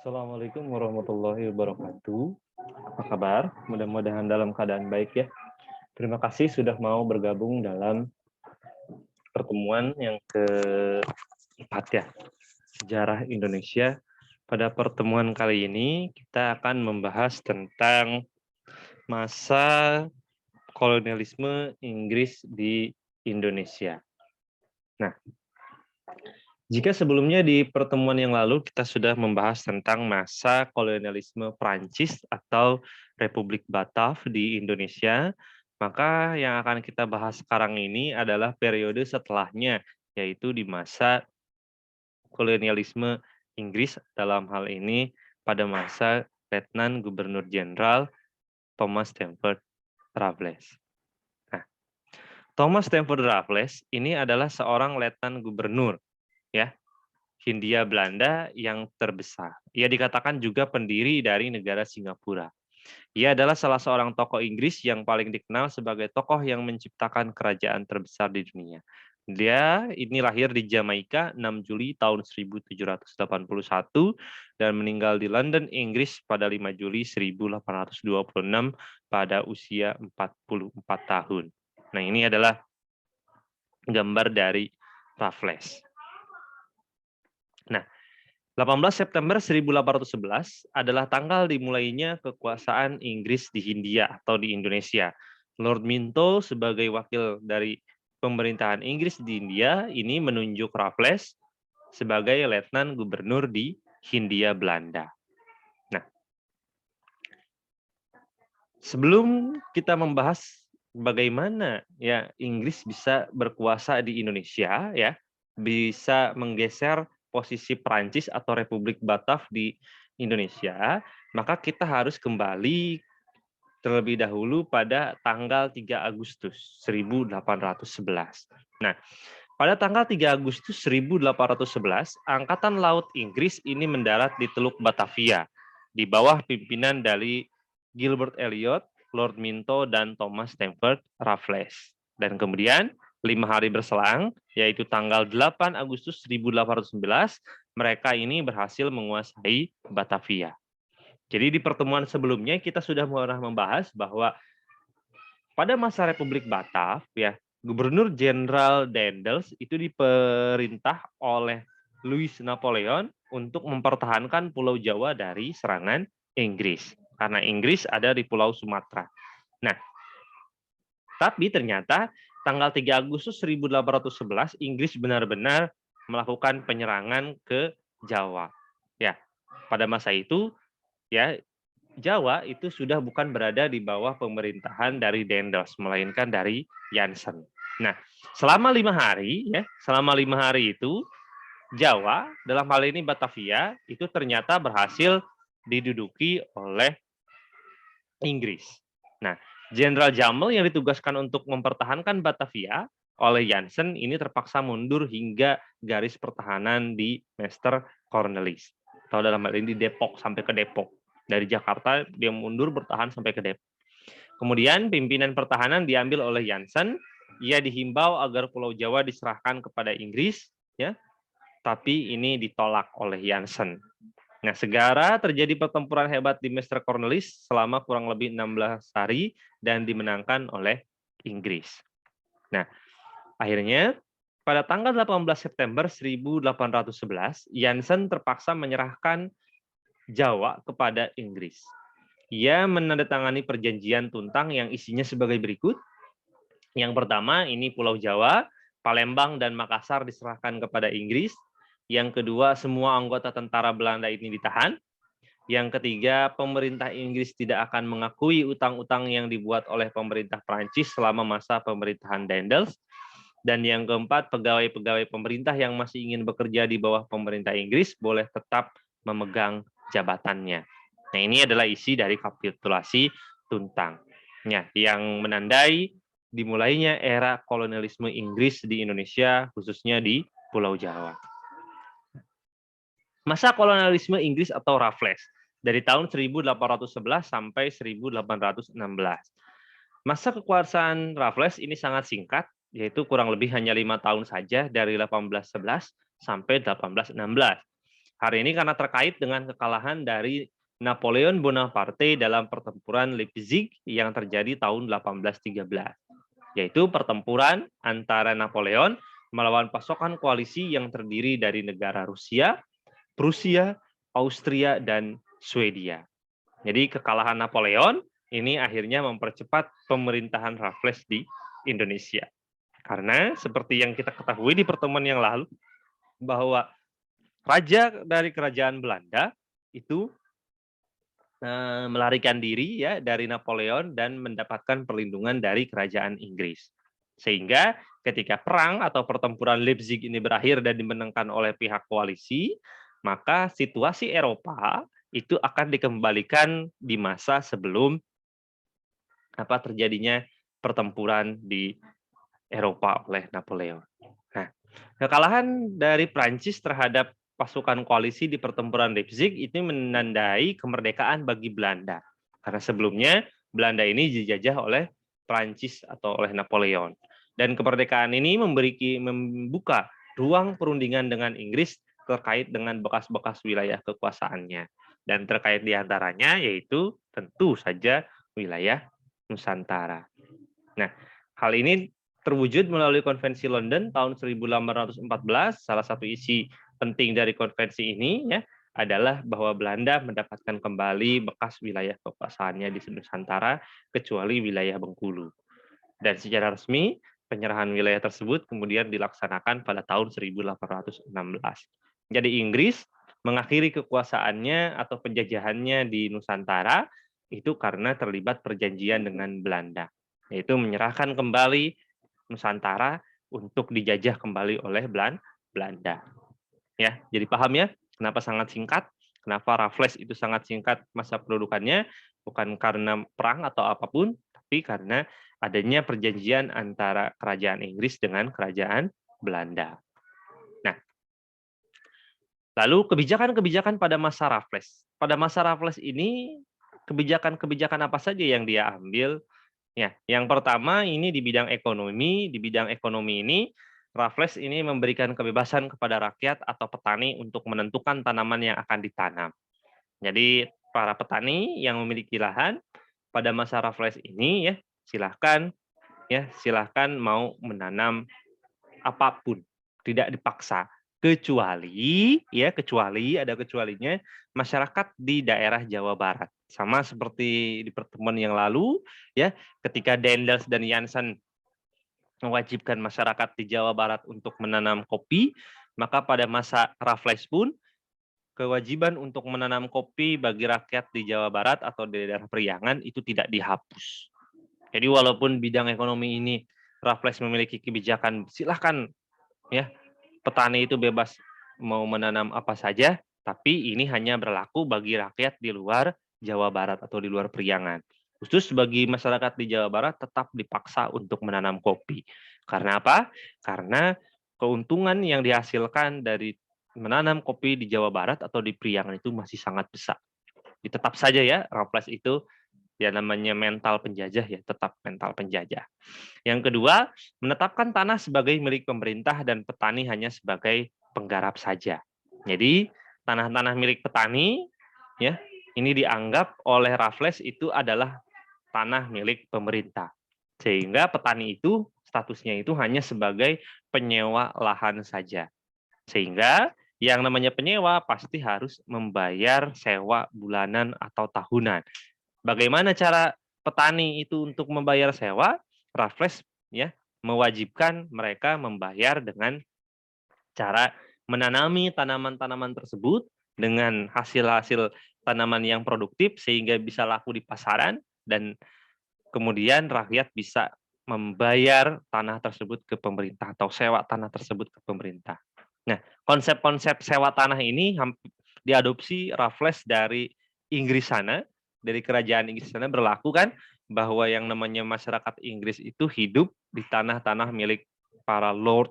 Assalamualaikum warahmatullahi wabarakatuh. Apa kabar? Mudah-mudahan dalam keadaan baik ya. Terima kasih sudah mau bergabung dalam pertemuan yang keempat ya, Sejarah Indonesia. Pada pertemuan kali ini kita akan membahas tentang masa kolonialisme Inggris di Indonesia. Nah, jika sebelumnya di pertemuan yang lalu kita sudah membahas tentang masa kolonialisme Prancis atau Republik Batav di Indonesia, maka yang akan kita bahas sekarang ini adalah periode setelahnya, yaitu di masa kolonialisme Inggris dalam hal ini pada masa Letnan Gubernur Jenderal Thomas Stamford Raffles. Nah, Thomas Stamford Raffles ini adalah seorang letnan gubernur ya Hindia Belanda yang terbesar. Ia dikatakan juga pendiri dari negara Singapura. Ia adalah salah seorang tokoh Inggris yang paling dikenal sebagai tokoh yang menciptakan kerajaan terbesar di dunia. Dia ini lahir di Jamaika 6 Juli tahun 1781 dan meninggal di London, Inggris pada 5 Juli 1826 pada usia 44 tahun. Nah, ini adalah gambar dari Raffles. Nah, 18 September 1811 adalah tanggal dimulainya kekuasaan Inggris di Hindia atau di Indonesia. Lord Minto sebagai wakil dari pemerintahan Inggris di India ini menunjuk Raffles sebagai letnan gubernur di Hindia Belanda. Nah, sebelum kita membahas bagaimana ya Inggris bisa berkuasa di Indonesia ya, bisa menggeser posisi Prancis atau Republik Batav di Indonesia, maka kita harus kembali terlebih dahulu pada tanggal 3 Agustus 1811. Nah, pada tanggal 3 Agustus 1811, Angkatan Laut Inggris ini mendarat di Teluk Batavia di bawah pimpinan dari Gilbert Elliot, Lord Minto, dan Thomas Stamford Raffles. Dan kemudian 5 hari berselang, yaitu tanggal 8 Agustus 1811, mereka ini berhasil menguasai Batavia. Jadi di pertemuan sebelumnya kita sudah pernah membahas bahwa pada masa Republik Batav, ya, Gubernur Jenderal Daendels itu diperintah oleh Louis Napoleon untuk mempertahankan Pulau Jawa dari serangan Inggris. Karena Inggris ada di Pulau Sumatera. Nah, tapi ternyata tanggal 3 Agustus 1811 Inggris benar-benar melakukan penyerangan ke Jawa. Ya, pada masa itu ya Jawa itu sudah bukan berada di bawah pemerintahan dari Daendels, melainkan dari Jansen. Nah, selama 5 hari ya, selama 5 hari itu Jawa dalam hal ini Batavia itu ternyata berhasil diduduki oleh Inggris. Nah, Jenderal Jamel yang ditugaskan untuk mempertahankan Batavia oleh Jansen ini terpaksa mundur hingga garis pertahanan di Mester Cornwallis. Atau dalam hal ini di Depok sampai ke Depok. Dari Jakarta dia mundur bertahan sampai ke Depok. Kemudian pimpinan pertahanan diambil oleh Jansen. Ia dihimbau agar Pulau Jawa diserahkan kepada Inggris, ya, tapi ini ditolak oleh Jansen. Nah, segera terjadi pertempuran hebat di Mester Cornwallis selama kurang lebih 16 hari dan dimenangkan oleh Inggris. Nah, akhirnya pada tanggal 18 September 1811, Jansen terpaksa menyerahkan Jawa kepada Inggris. Ia menandatangani perjanjian tuntang yang isinya sebagai berikut. Yang pertama, ini Pulau Jawa, Palembang, dan Makassar diserahkan kepada Inggris. Yang kedua, semua anggota tentara Belanda ini ditahan. Yang ketiga, pemerintah Inggris tidak akan mengakui utang-utang yang dibuat oleh pemerintah Prancis selama masa pemerintahan Daendels. Dan yang keempat, pegawai-pegawai pemerintah yang masih ingin bekerja di bawah pemerintah Inggris boleh tetap memegang jabatannya. Nah, ini adalah isi dari kapitulasi tuntang. Ya, yang menandai dimulainya era kolonialisme Inggris di Indonesia, khususnya di Pulau Jawa. Masa kolonialisme Inggris atau Raffles dari tahun 1811 sampai 1816. Masa kekuasaan Raffles ini sangat singkat, yaitu kurang lebih hanya 5 tahun saja dari 1811 sampai 1816. Hari ini karena terkait dengan kekalahan dari Napoleon Bonaparte dalam pertempuran Leipzig yang terjadi tahun 1813, yaitu pertempuran antara Napoleon melawan pasukan koalisi yang terdiri dari negara Rusia, Prusia, Austria, dan Swedia. Jadi kekalahan Napoleon ini akhirnya mempercepat pemerintahan Raffles di Indonesia. Karena seperti yang kita ketahui di pertemuan yang lalu, bahwa raja dari kerajaan Belanda itu melarikan diri ya dari Napoleon dan mendapatkan perlindungan dari kerajaan Inggris. Sehingga ketika perang atau pertempuran Leipzig ini berakhir dan dimenangkan oleh pihak koalisi, maka situasi Eropa itu akan dikembalikan di masa sebelum terjadinya pertempuran di Eropa oleh Napoleon. Nah, kekalahan dari Prancis terhadap pasukan koalisi di pertempuran Leipzig itu menandai kemerdekaan bagi Belanda. Karena sebelumnya Belanda ini dijajah oleh Prancis atau oleh Napoleon. Dan kemerdekaan ini membuka ruang perundingan dengan Inggris terkait dengan bekas-bekas wilayah kekuasaannya. Dan terkait diantaranya yaitu tentu saja wilayah Nusantara. Nah, hal ini terwujud melalui Konvensi London tahun 1814. Salah satu isi penting dari konvensi ini ya adalah bahwa Belanda mendapatkan kembali bekas wilayah kekuasaannya di Nusantara kecuali wilayah Bengkulu. Dan secara resmi penyerahan wilayah tersebut kemudian dilaksanakan pada tahun 1816. Jadi Inggris mengakhiri kekuasaannya atau penjajahannya di Nusantara itu karena terlibat perjanjian dengan Belanda, yaitu menyerahkan kembali Nusantara untuk dijajah kembali oleh Belanda. Ya, jadi paham ya kenapa sangat singkat, kenapa Raffles itu sangat singkat masa pendudukannya, bukan karena perang atau apapun, tapi karena adanya perjanjian antara kerajaan Inggris dengan kerajaan Belanda. Nah, lalu kebijakan-kebijakan pada masa Raffles. Pada masa Raffles ini kebijakan-kebijakan apa saja yang dia ambil? Ya, yang pertama ini di bidang ekonomi. Di bidang ekonomi ini Raffles ini memberikan kebebasan kepada rakyat atau petani untuk menentukan tanaman yang akan ditanam. Jadi para petani yang memiliki lahan pada masa Raffles ini silahkan mau menanam apapun, tidak dipaksa. Kecuali ada kecualinya masyarakat di daerah Jawa Barat. Sama seperti di pertemuan yang lalu ya, ketika Daendels dan Jansen mewajibkan masyarakat di Jawa Barat untuk menanam kopi, maka pada masa Raffles pun kewajiban untuk menanam kopi bagi rakyat di Jawa Barat atau di daerah Priangan itu tidak dihapus. Jadi walaupun bidang ekonomi ini Raffles memiliki kebijakan silahkan ya petani itu bebas mau menanam apa saja, tapi ini hanya berlaku bagi rakyat di luar Jawa Barat atau di luar Priangan. Khusus bagi masyarakat di Jawa Barat tetap dipaksa untuk menanam kopi. Karena apa? Karena keuntungan yang dihasilkan dari menanam kopi di Jawa Barat atau di Priangan itu masih sangat besar. Tetap saja ya, Raffles itu ya namanya mental penjajah ya, tetap mental penjajah. Yang kedua, menetapkan tanah sebagai milik pemerintah dan petani hanya sebagai penggarap saja. Jadi, tanah-tanah milik petani ya, ini dianggap oleh Raffles itu adalah tanah milik pemerintah. Sehingga petani itu statusnya itu hanya sebagai penyewa lahan saja. Sehingga yang namanya penyewa pasti harus membayar sewa bulanan atau tahunan. Bagaimana cara petani itu untuk membayar sewa? Raffles ya mewajibkan mereka membayar dengan cara menanami tanaman-tanaman tersebut dengan hasil-hasil tanaman yang produktif sehingga bisa laku di pasaran dan kemudian rakyat bisa membayar tanah tersebut ke pemerintah atau sewa tanah tersebut ke pemerintah. Nah, konsep-konsep sewa tanah ini diadopsi Raffles dari Inggris sana, dari kerajaan Inggris sana berlaku kan bahwa yang namanya masyarakat Inggris itu hidup di tanah-tanah milik para lord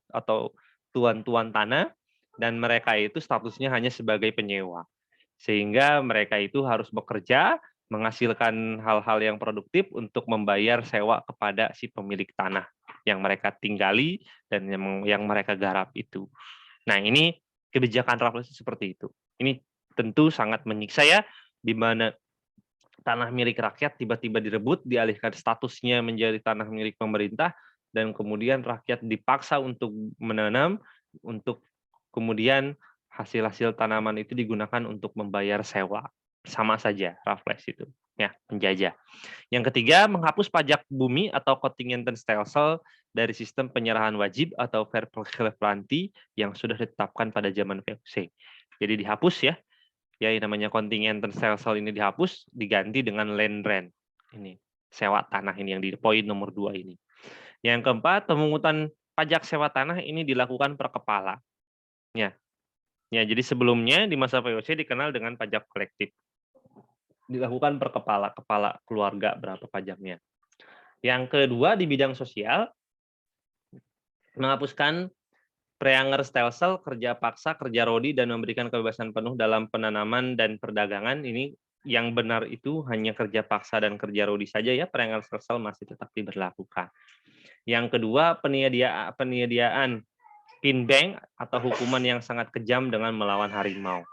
atau tuan-tuan tanah dan mereka itu statusnya hanya sebagai penyewa. Sehingga mereka itu harus bekerja menghasilkan hal-hal yang produktif untuk membayar sewa kepada si pemilik tanah yang mereka tinggali dan yang mereka garap itu. Nah, ini kebijakan Raffles seperti itu. Ini tentu sangat menyiksa ya, di mana tanah milik rakyat tiba-tiba direbut, dialihkan statusnya menjadi tanah milik pemerintah, dan kemudian rakyat dipaksa untuk menanam, untuk kemudian hasil-hasil tanaman itu digunakan untuk membayar sewa. Sama saja Raffles itu, ya, penjajah. Yang ketiga, menghapus pajak bumi atau kontingenten stelsel dari sistem penyerahan wajib atau verplanti yang sudah ditetapkan pada zaman VOC. Jadi dihapus ya, yang namanya kontingenten stelsel ini dihapus, diganti dengan land rent. Ini sewa tanah ini yang di poin nomor 2 ini. Yang keempat, pemungutan pajak sewa tanah ini dilakukan per kepala. Ya, jadi sebelumnya di masa VOC dikenal dengan pajak kolektif. Dilakukan per kepala keluarga berapa pajaknya. Yang kedua di bidang sosial, menghapuskan Preanger stelsel, kerja paksa, kerja rodi, dan memberikan kebebasan penuh dalam penanaman dan perdagangan. Ini yang benar itu hanya kerja paksa dan kerja rodi saja ya, Preanger stelsel masih tetap diberlakukan. Yang kedua, penyediaan pin bank atau hukuman yang sangat kejam dengan melawan harimau.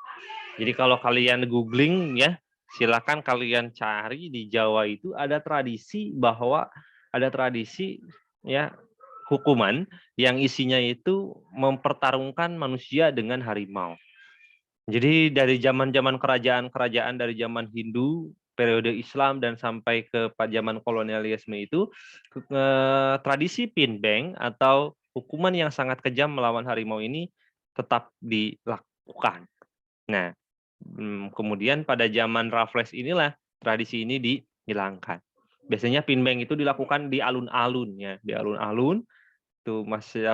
Jadi kalau kalian googling ya, silakan kalian cari di Jawa itu ada tradisi ya hukuman yang isinya itu mempertarungkan manusia dengan harimau. Jadi dari zaman-zaman kerajaan-kerajaan dari zaman Hindu, periode Islam dan sampai ke zaman kolonialisme itu tradisi pinbang atau hukuman yang sangat kejam melawan harimau ini tetap dilakukan. Nah, kemudian pada zaman Raffles inilah tradisi ini dihilangkan. Biasanya pinbang itu dilakukan di alun-alun ya, di alun-alun itu masih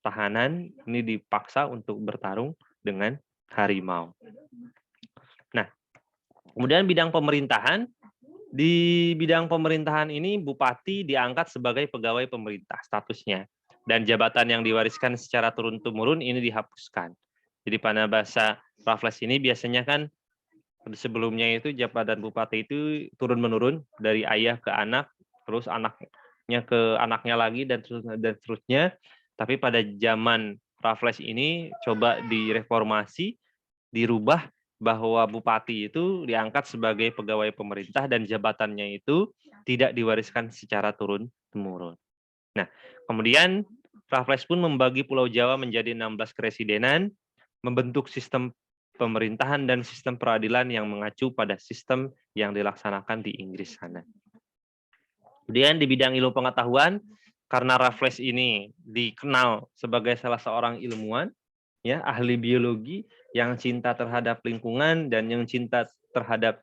tahanan ini dipaksa untuk bertarung dengan harimau. Nah, kemudian bidang pemerintahan, di bidang pemerintahan ini bupati diangkat sebagai pegawai pemerintah statusnya, dan jabatan yang diwariskan secara turun-temurun ini dihapuskan. Jadi pada bahasa Raffles ini biasanya kan sebelumnya itu jabatan bupati itu turun-menurun dari ayah ke anak, terus anaknya ke anaknya lagi dan seterusnya. Tapi pada zaman Raffles ini coba direformasi, dirubah bahwa bupati itu diangkat sebagai pegawai pemerintah dan jabatannya itu tidak diwariskan secara turun-temurun. Nah, kemudian Raffles pun membagi Pulau Jawa menjadi 16 keresidenan, membentuk sistem pemerintahan dan sistem peradilan yang mengacu pada sistem yang dilaksanakan di Inggris sana. Kemudian di bidang ilmu pengetahuan, karena Raffles ini dikenal sebagai salah seorang ilmuwan, ya ahli biologi yang cinta terhadap lingkungan dan yang cinta terhadap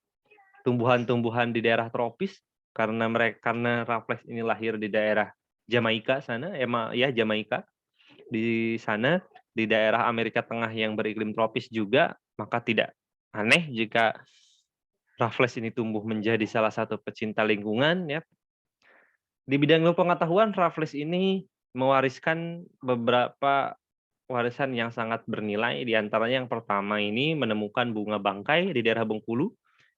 tumbuhan-tumbuhan di daerah tropis, karena Raffles ini lahir di daerah Jamaika sana, Jamaika di sana di daerah Amerika Tengah yang beriklim tropis juga, maka tidak aneh jika Raffles ini tumbuh menjadi salah satu pecinta lingkungan ya. Di bidang ilmu pengetahuan, Raffles ini mewariskan beberapa warisan yang sangat bernilai, di antaranya yang pertama ini menemukan bunga bangkai di daerah Bengkulu.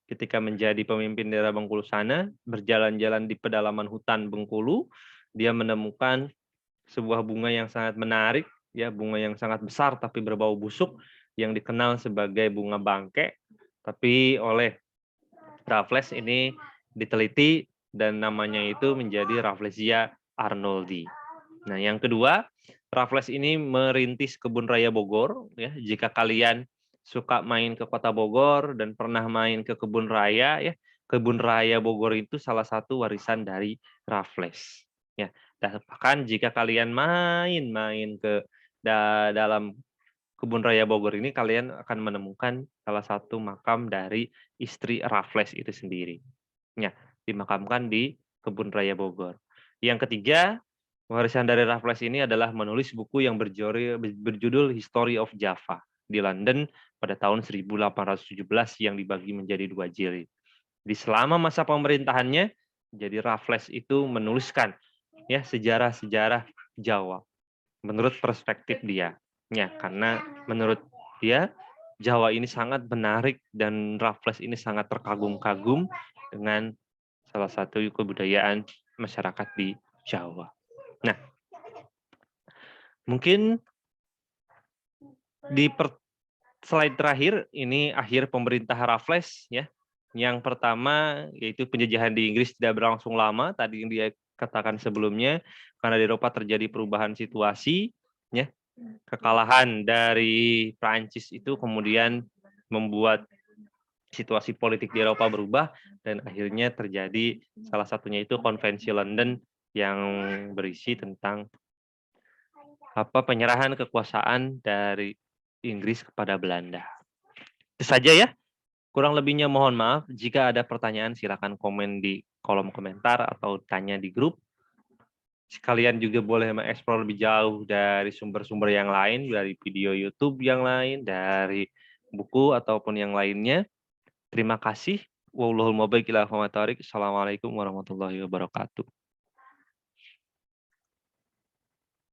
Ketika menjadi pemimpin daerah Bengkulu sana, berjalan-jalan di pedalaman hutan Bengkulu, dia menemukan sebuah bunga yang sangat menarik, ya bunga yang sangat besar tapi berbau busuk yang dikenal sebagai bunga bangke, tapi oleh Raffles ini diteliti dan namanya itu menjadi Rafflesia arnoldi. Nah, yang kedua, Raffles ini merintis kebun raya Bogor. Ya, jika kalian suka main ke kota Bogor dan pernah main ke kebun raya, ya kebun raya Bogor itu salah satu warisan dari Raffles. Ya, dan bahkan jika kalian main ke dalam kebun raya Bogor ini, kalian akan menemukan salah satu makam dari istri Raffles itu sendiri. Ya, dimakamkan di kebun raya Bogor. Yang ketiga, warisan dari Raffles ini adalah menulis buku yang berjudul History of Java di London pada tahun 1817 yang dibagi menjadi 2 jilid. Di selama masa pemerintahannya, jadi Raffles itu menuliskan ya sejarah-sejarah Jawa menurut perspektif dia. Ya, karena menurut dia Jawa ini sangat menarik dan Raffles ini sangat terkagum-kagum dengan salah satu kebudayaan masyarakat di Jawa. Nah, mungkin Di slide terakhir ini akhir pemerintah Raffles ya. Yang pertama yaitu penjajahan di Inggris tidak berlangsung lama, tadi yang dia katakan sebelumnya, karena di Eropa terjadi perubahan situasi ya. Kekalahan dari Prancis itu kemudian membuat situasi politik di Eropa berubah dan akhirnya terjadi salah satunya itu Konvensi London yang berisi tentang penyerahan kekuasaan dari Inggris kepada Belanda. Itu saja ya. Kurang lebihnya mohon maaf. Jika ada pertanyaan silakan komen di kolom komentar atau tanya di grup. Sekalian juga boleh mengeksplor lebih jauh dari sumber-sumber yang lain, dari video YouTube yang lain, dari buku ataupun yang lainnya. Terima kasih. Wallahul muwaffiq ila aqwamit thoriq. Assalamualaikum warahmatullahi wabarakatuh.